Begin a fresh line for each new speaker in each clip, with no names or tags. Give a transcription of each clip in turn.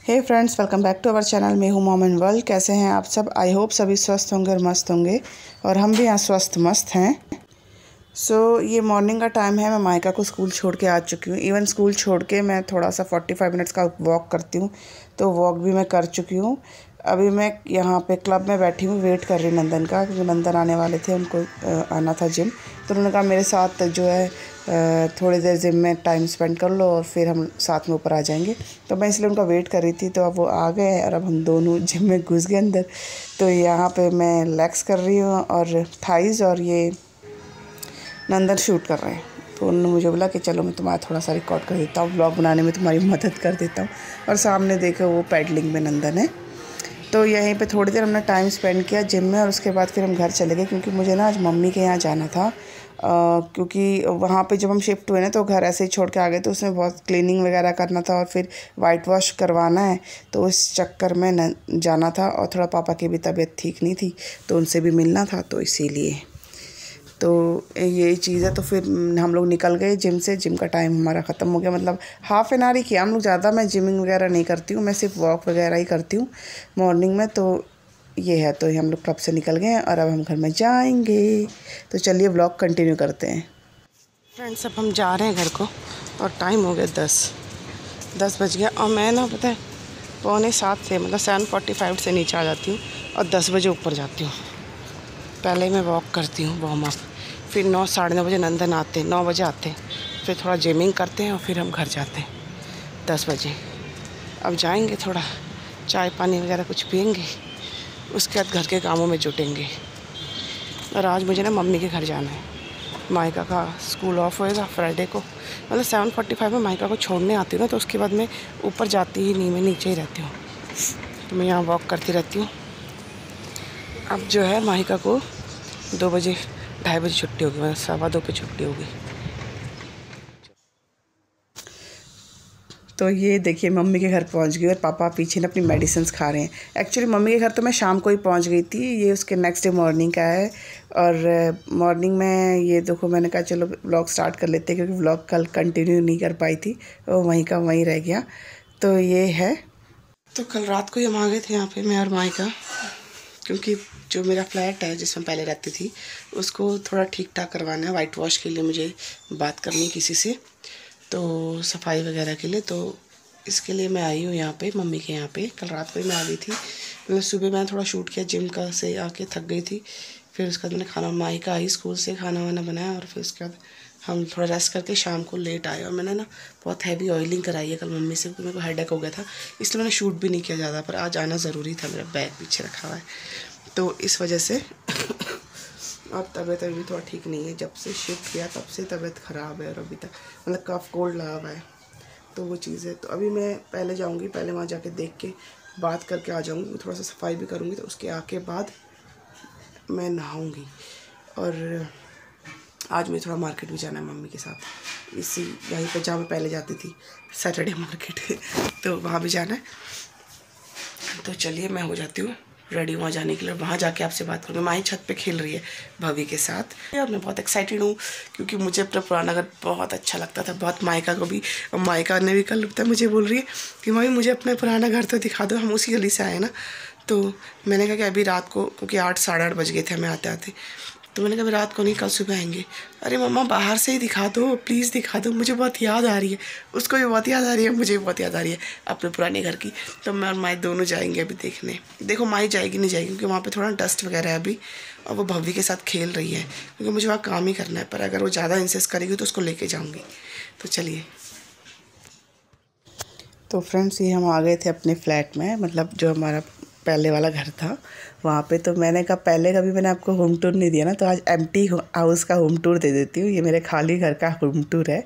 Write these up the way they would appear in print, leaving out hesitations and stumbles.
Hey friends, welcome back to our channel. मैं हूँ मोम एंड वर्ल्ड। कैसे हैं आप सब? आई होप सभी स्वस्थ होंगे और मस्त होंगे, और हम भी यहाँ स्वस्थ मस्त हैं। ये मॉर्निंग का टाइम है। मैं मायका को स्कूल छोड़ के आ चुकी हूँ। इवन स्कूल छोड़ के मैं थोड़ा सा 45 मिनट्स का वॉक करती हूँ, तो वॉक भी मैं कर चुकी हूँ। अभी मैं यहाँ पे क्लब में बैठी हूँ, वेट कर रही हूँ नंदन का, क्योंकि नंदन आने वाले थे, उनको आना था जिम। तो उन्होंने कहा मेरे साथ जो है थोड़ी देर जिम में टाइम स्पेंड कर लो और फिर हम साथ में ऊपर आ जाएंगे। तो मैं इसलिए उनका वेट कर रही थी। तो अब वो आ गए और अब हम दोनों जिम में घुस गए अंदर। तो यहाँ पे मैं लेग्स कर रही हूँ और थाइज़, और ये नंदन शूट कर रहे हैं। तो उन्होंने मुझे बोला कि चलो मैं तुम्हारा थोड़ा सा रिकॉर्ड कर देता हूँ, व्लॉग बनाने में तुम्हारी मदद कर देता हूँ। और सामने देखो वो पैडलिंग में नंदन है। तो यहीं पे थोड़ी देर हमने टाइम स्पेंड किया जिम में, और उसके बाद फिर हम घर चले गए, क्योंकि मुझे ना आज मम्मी के यहाँ जाना था। क्योंकि वहाँ पे जब हम शिफ्ट हुए ना, तो घर ऐसे ही छोड़ के आ गए, तो उसमें बहुत क्लीनिंग वगैरह करना था और फिर वाइट वॉश करवाना है। तो इस चक्कर में जाना था, और थोड़ा पापा की भी तबीयत ठीक नहीं थी, तो उनसे भी मिलना था, तो इसीलिए तो यही चीज़ है। तो फिर हम लोग निकल गए जिम से। जिम का टाइम हमारा ख़त्म हो गया, मतलब हाफ़ एन आवर ही किया हम लोग, ज़्यादा मैं जिमिंग वगैरह नहीं करती हूँ, मैं सिर्फ वॉक वगैरह ही करती हूँ मॉर्निंग में। तो ये है, तो हम लोग क्लब से निकल गए हैं और अब हम घर में जाएंगे। तो चलिए व्लॉग कंटिन्यू करते हैं। फ्रेंड्स, अब हम जा रहे हैं घर को, और टाइम हो गया 10 बज गया। और मैं ना पता है 6:45 से, मतलब 7:45 से नीचे आ जाती हूँ और 10 बजे ऊपर जाती हूँ। पहले मैं वॉक करती हूँ, वार्म अप, फिर 9 साढ़े 9 बजे नंदन आते हैं, 9 बजे आते हैं, फिर थोड़ा जिमिंग करते हैं और फिर हम घर जाते हैं 10 बजे। अब जाएंगे, थोड़ा चाय पानी वगैरह कुछ पियेंगे, उसके बाद घर के कामों में जुटेंगे। और आज मुझे ना मम्मी के घर जाना है। मायका का स्कूल ऑफ होएगा फ्राइडे को, मतलब 7:45 में मायका को छोड़ने आती हूँ ना, तो उसके बाद मैं ऊपर जाती ही नहीं, मैं नीचे ही रहती हूँ। तो मैं यहाँ वॉक करती रहती हूँ। अब जो है मायका को 2 बजे 2:30 बजे छुट्टी होगी, मतलब 2:15 पे छुट्टी होगी। तो ये देखिए मम्मी के घर पहुंच गई, और पापा पीछे ना अपनी मेडिसिन खा रहे हैं। एक्चुअली मम्मी के घर तो मैं शाम को ही पहुंच गई थी, ये उसके नेक्स्ट डे मॉर्निंग का है। और मॉर्निंग में ये देखो, मैंने कहा चलो व्लॉग स्टार्ट कर लेते हैं, क्योंकि व्लॉग कल कंटिन्यू नहीं कर पाई थी, वो वहीं का वहीं रह गया। तो ये है। तो कल रात को ही हम आ गए थे यहाँ पे, मैं और मायका, क्योंकि जो मेरा फ्लैट है जिसमें पहले रहती थी, उसको थोड़ा ठीक ठाक करवाना है। वाइट वॉश के लिए मुझे बात करनी किसी से, तो सफाई वगैरह के लिए। तो इसके लिए मैं आई हूँ यहाँ पे, मम्मी के यहाँ पे। कल रात को ही मैं आ गई थी, मतलब सुबह मैंने थोड़ा शूट किया जिम का, से आके थक गई थी। फिर उसके बाद मैंने खाना, मायका आई स्कूल से, खाना वाना बनाया, और फिर उसके बाद हम थोड़ा रेस्ट करके शाम को लेट आए। और मैंने ना बहुत हैवी ऑयलिंग कराई है कल मम्मी से, क्योंकि मेरे को हेडेक हो गया था, इसलिए मैंने शूट भी नहीं किया ज़्यादा। पर आज आना ज़रूरी था, मेरा बैग पीछे रखा हुआ है, तो इस वजह से अब तबीयत अभी थोड़ा ठीक नहीं है। जब से शिफ्ट किया तब से तबीयत ख़राब है, और अभी तक मतलब कफ कोल्ड लगा हुआ है, तो वो चीज़ है। तो अभी मैं पहले जाऊंगी, पहले वहाँ जाके देख के बात करके आ जाऊंगी, थोड़ा सा सफाई भी करूंगी, तो उसके आके बाद मैं नहाऊंगी। और आज मुझे थोड़ा मार्केट भी जाना है मम्मी के साथ, इसी यहीं पर जहाँ मैं पहले जाती थी, सैटरडे मार्केट तो वहाँ भी जाना है। तो चलिए मैं हो जाती हूँ रेडी वहाँ जाने के लिए, वहाँ जाके आपसे बात करूँगी। माही छत पे खेल रही है भवी के साथ, और मैं बहुत एक्साइटेड हूँ, क्योंकि मुझे अपना पुराना घर बहुत अच्छा लगता था, बहुत। मायका को भी, मायका ने भी कल मुझे बोल रही है कि मम्मी मुझे अपना पुराना घर तो दिखा दो, हम उसी गली से आए ना। तो मैंने कहा कि अभी रात को, क्योंकि 8 साढ़े 8 बज गए थे हमें आते आते, तो मैंने कहा रात को नहीं, कल सुबह आएंगे। अरे मम्मा बाहर से ही दिखा दो, प्लीज़ दिखा दो, मुझे बहुत याद आ रही है। उसको भी बहुत याद आ रही है, मुझे भी बहुत याद आ रही है अपने पुराने घर की। तो मैं और माई दोनों जाएंगे अभी देखने। देखो माई जाएगी नहीं जाएगी, क्योंकि वहाँ पे थोड़ा डस्ट वगैरह है अभी, और वो भव्य के साथ खेल रही है, क्योंकि मुझे वहाँ काम ही करना है। पर अगर वो ज़्यादा इंसिस्ट करेगी तो उसको लेके जाऊँगी। तो चलिए। तो फ्रेंड्स, ये हम आ गए थे अपने फ्लैट में, मतलब जो हमारा पहले वाला घर था वहाँ पे। तो मैंने कहा पहले कभी मैंने आपको होम टूर नहीं दिया ना, तो आज एम्प्टी हाउस का होम टूर दे देती हूँ। ये मेरे खाली घर का होम टूर है।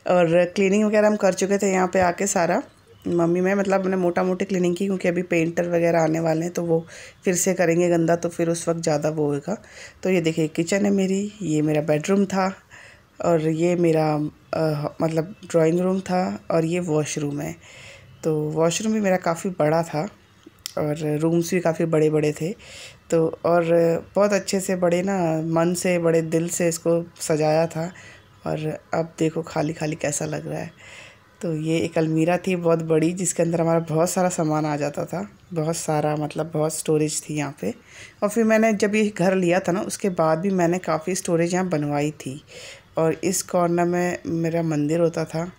और क्लीनिंग वगैरह हम कर चुके थे यहाँ पे आके सारा, मम्मी में, मतलब मैंने मोटा मोटी क्लीनिंग की, क्योंकि अभी पेंटर वगैरह आने वाले हैं, तो वो फिर से करेंगे गंदा, तो फिर उस वक्त ज़्यादा वो होगा। तो ये देखिए किचन है मेरी, ये मेरा बेडरूम था, और ये मेरा मतलब ड्राइंग रूम था, और ये वॉशरूम है। तो वॉशरूम भी मेरा काफ़ी बड़ा था, और रूम्स भी काफ़ी बड़े बड़े थे। तो और बहुत अच्छे से, बड़े ना मन से, बड़े दिल से इसको सजाया था। और अब देखो खाली खाली कैसा लग रहा है। तो ये एक अलमीरा थी बहुत बड़ी, जिसके अंदर हमारा बहुत सारा सामान आ जाता था, बहुत सारा, मतलब बहुत स्टोरेज थी यहाँ पे। और फिर मैंने जब ये घर लिया था ना, उसके बाद भी मैंने काफ़ी स्टोरेज यहाँ बनवाई थी। और इस कॉर्नर में मेरा मंदिर होता था,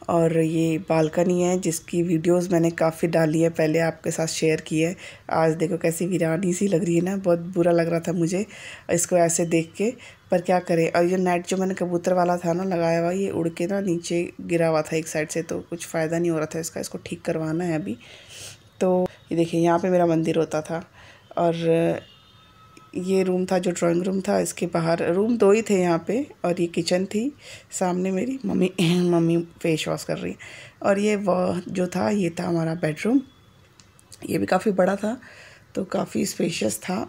और ये बालकनी है जिसकी वीडियोस मैंने काफ़ी डाली है, पहले आपके साथ शेयर की है। आज देखो कैसी वीरानी सी लग रही है ना, बहुत बुरा लग रहा था मुझे इसको ऐसे देख के, पर क्या करें। और ये नेट जो मैंने कबूतर वाला था ना लगाया हुआ, ये उड़ के ना नीचे गिरा हुआ था एक साइड से, तो कुछ फ़ायदा नहीं हो रहा था इसका, इसको ठीक करवाना है अभी। तो ये देखिए यहाँ पर मेरा मंदिर होता था, और ये रूम था जो ड्राइंग रूम था, इसके बाहर रूम 2 ही थे यहाँ पे, और ये किचन थी। सामने मेरी मम्मी फेस वॉश कर रही है। और ये वह जो था, ये था हमारा बेडरूम। ये भी काफ़ी बड़ा था, तो काफ़ी स्पेशियस था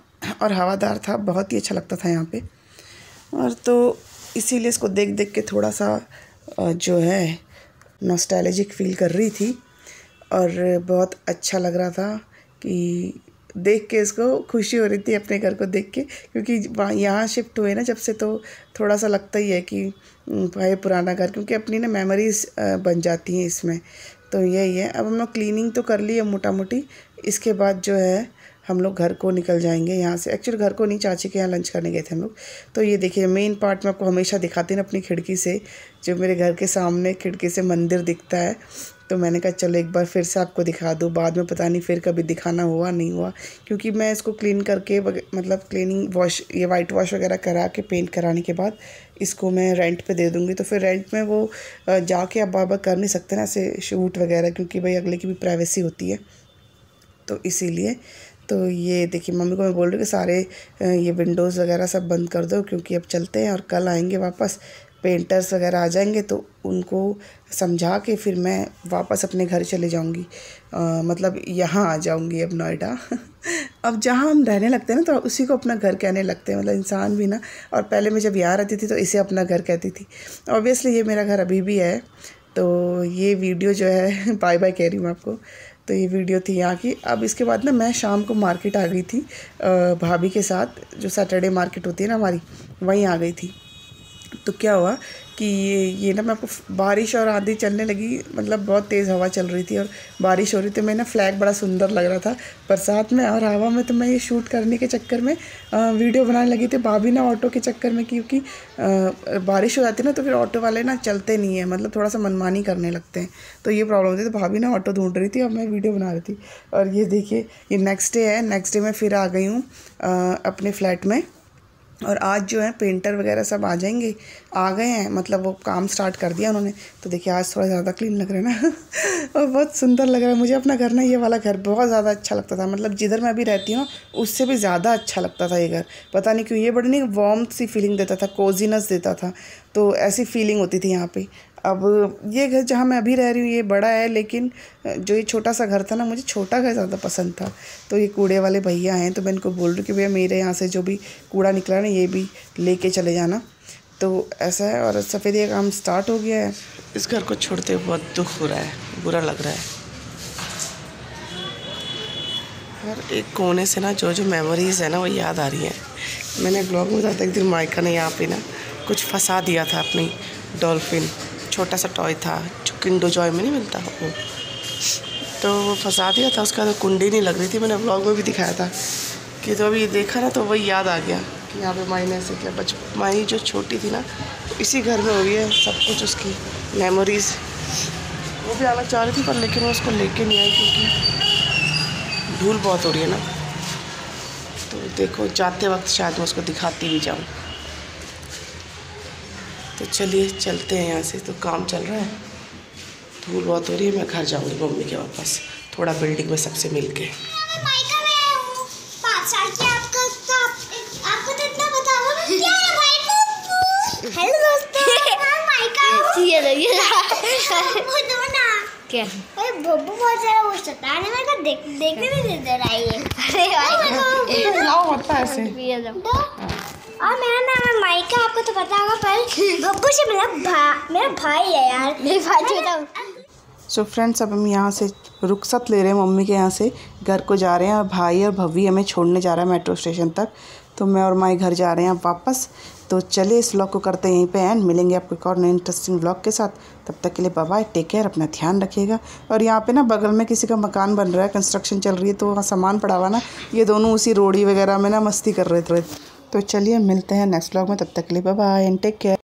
और हवादार था, बहुत ही अच्छा लगता था यहाँ पे। और तो इसीलिए इसको देख देख के थोड़ा सा जो है नॉस्टैल्जिक फील कर रही थी, और बहुत अच्छा लग रहा था कि देख के, इसको खुशी हो रही थी अपने घर को देख के, क्योंकि यहाँ शिफ्ट हुए ना जब से, तो थोड़ा सा लगता ही है कि भाई पुराना घर, क्योंकि अपनी ना मेमोरीज़ बन जाती हैं इसमें। तो यही है। अब हम लोग क्लीनिंग तो कर ली है मोटा मोटी, इसके बाद जो है हम लोग घर को निकल जाएंगे यहाँ से। एक्चुअली घर को नहीं, चाची के यहाँ लंच करने गए थे हम लोग। तो ये देखिए मेन पार्ट में आपको हमेशा दिखाती हूँ अपनी खिड़की से, जो मेरे घर के सामने खिड़की से मंदिर दिखता है। तो मैंने कहा चलो एक बार फिर से आपको दिखा दूँ, बाद में पता नहीं फिर कभी दिखाना हुआ नहीं हुआ, क्योंकि मैं इसको क्लीन करके, मतलब क्लीनिंग वॉश, ये वाइट वॉश वगैरह करा के पेंट कराने के बाद इसको मैं रेंट पे दे दूँगी। तो फिर रेंट में वो जाके अब बाबा कर नहीं सकते ना ऐसे शूट वगैरह, क्योंकि भाई अगले की भी प्राइवेसी होती है, तो इसीलिए। तो ये देखिए मम्मी को मैं बोल रही हूँ कि सारे ये विंडोज़ वगैरह सब बंद कर दो, क्योंकि अब चलते हैं और कल आएंगे वापस, पेंटर्स वगैरह आ जाएंगे, तो उनको समझा के फिर मैं वापस अपने घर चले जाऊंगी, मतलब यहाँ आ जाऊंगी अब नोएडा। अब जहाँ हम रहने लगते हैं ना, तो उसी को अपना घर कहने लगते हैं, मतलब इंसान भी ना। और पहले मैं जब यहाँ रहती थी तो इसे अपना घर कहती थी। ऑब्वियसली ये मेरा घर अभी भी है। तो ये वीडियो जो है बाय बाय कह रही हूँ आपको। तो ये वीडियो थी यहाँ की। अब इसके बाद ना मैं शाम को मार्केट आ गई थी भाभी के साथ, जो सैटरडे मार्केट होती है ना हमारी, वहीं आ गई थी। तो क्या हुआ कि ये ना मैं आपको, बारिश और आंधी चलने लगी, मतलब बहुत तेज़ हवा चल रही थी और बारिश हो रही थी। मैं ना फ्लैग बड़ा सुंदर लग रहा था बरसात में और हवा में, तो मैं ये शूट करने के चक्कर में वीडियो बनाने लगी थी। भाभी ना ऑटो के चक्कर में, क्योंकि बारिश हो जाती है ना, तो फिर ऑटो वाले ना चलते नहीं है, मतलब थोड़ा सा मनमानी करने लगते हैं, तो ये प्रॉब्लम होती है। तो भाभी ना ऑटो ढूंढ रही थी और मैं वीडियो बना रही थी। और ये देखिए ये नेक्स्ट डे है, नेक्स्ट डे मैं फिर आ गई हूँ अपने फ्लैट में। और आज जो है पेंटर वगैरह सब आ जाएंगे, आ गए हैं, मतलब वो काम स्टार्ट कर दिया उन्होंने। तो देखिए आज थोड़ा ज़्यादा क्लीन लग रहा है ना और बहुत सुंदर लग रहा है मुझे अपना घर ना। ये वाला घर बहुत ज़्यादा अच्छा लगता था, मतलब जिधर मैं अभी रहती हूँ उससे भी ज़्यादा अच्छा लगता था ये घर। पता नहीं क्यों, ये बड़ी नहीं वार्म सी फीलिंग देता था, कोजीनेस देता था, तो ऐसी फीलिंग होती थी यहाँ पे। अब ये घर जहाँ मैं अभी रह रही हूँ ये बड़ा है, लेकिन जो ये छोटा सा घर था ना, मुझे छोटा घर ज़्यादा पसंद था। तो ये कूड़े वाले भैया हैं, तो मैं इनको बोल रही हूँ कि भैया मेरे यहाँ से जो भी कूड़ा निकला ना, ये भी लेके चले जाना। तो ऐसा है। और सफ़ेदी का काम स्टार्ट हो गया है। इस घर को छोड़ते हुए बहुत दुख हो रहा है, बुरा लग रहा है। हर एक कोने से ना जो जो मेमोरीज़ है ना वो याद आ रही है। मैंने ब्लॉग में बताया था एक दिन माइका ने यहाँ पे ना कुछ फंसा दिया था अपनी डॉल्फिन, छोटा सा टॉय था जो किंडर जॉय में नहीं मिलता वो, तो वो फंसा दिया था। उसका तो कुंडी नहीं लग रही थी, मैंने ब्लॉग में भी दिखाया था कि तो अभी देखा ना तो वही याद आ गया कि यहाँ पे माई ने ऐसे किया। माई जो छोटी थी ना इसी घर में हुई है सब कुछ, उसकी मेमोरीज़। वो भी आना चाह रही थी पर लेकिन वो उसको लेके नहीं आई, क्योंकि धूल बहुत हो रही है ना। तो देखो जाते वक्त शायद मैं उसको दिखाती भी जाऊँ। तो चलिए चलते हैं यहाँ से, तो काम चल रहा है, धूल बहुत हो रही है। मैं घर जाऊँगी मम्मी के वापस, थोड़ा बिल्डिंग में सबसे मिल के।
हेलो दोस्तों, क्या बब्बू बहुत सारा वो सताने मेरे को देखने नहीं दे रहा है। अरे
लाओ मत ऐसे।
और मेरा नाम है माइका, आपको तो पता होगा, पर बब्बू से मेरा भाई है यार, मेरे भाई छोटा।
सो फ्रेंड्स अब हम यहाँ से रुखसत ले रहे हैं मम्मी के यहाँ से, घर को जा रहे हैं। और भाई और भव्वी हमें छोड़ने जा रहा है मेट्रो स्टेशन तक। तो मैं और माई घर जा रहे हैं अब वापस। तो चलिए इस व्लॉग को करते हैं यहीं पे एंड। मिलेंगे आपको एक और नए इंटरेस्टिंग व्लॉग के साथ। तब तक के लिए बाय बाय, टेक केयर, अपना ध्यान रखिएगा। और यहाँ पे ना बगल में किसी का मकान बन रहा है, कंस्ट्रक्शन चल रही है, तो वहाँ सामान पड़ा हुआ ना, ये दोनों उसी रोड़ी वगैरह में ना मस्ती कर रहे थे। तो चलिए मिलते हैं नेक्स्ट व्लॉग में, तब तक के लिए bye bye and take care.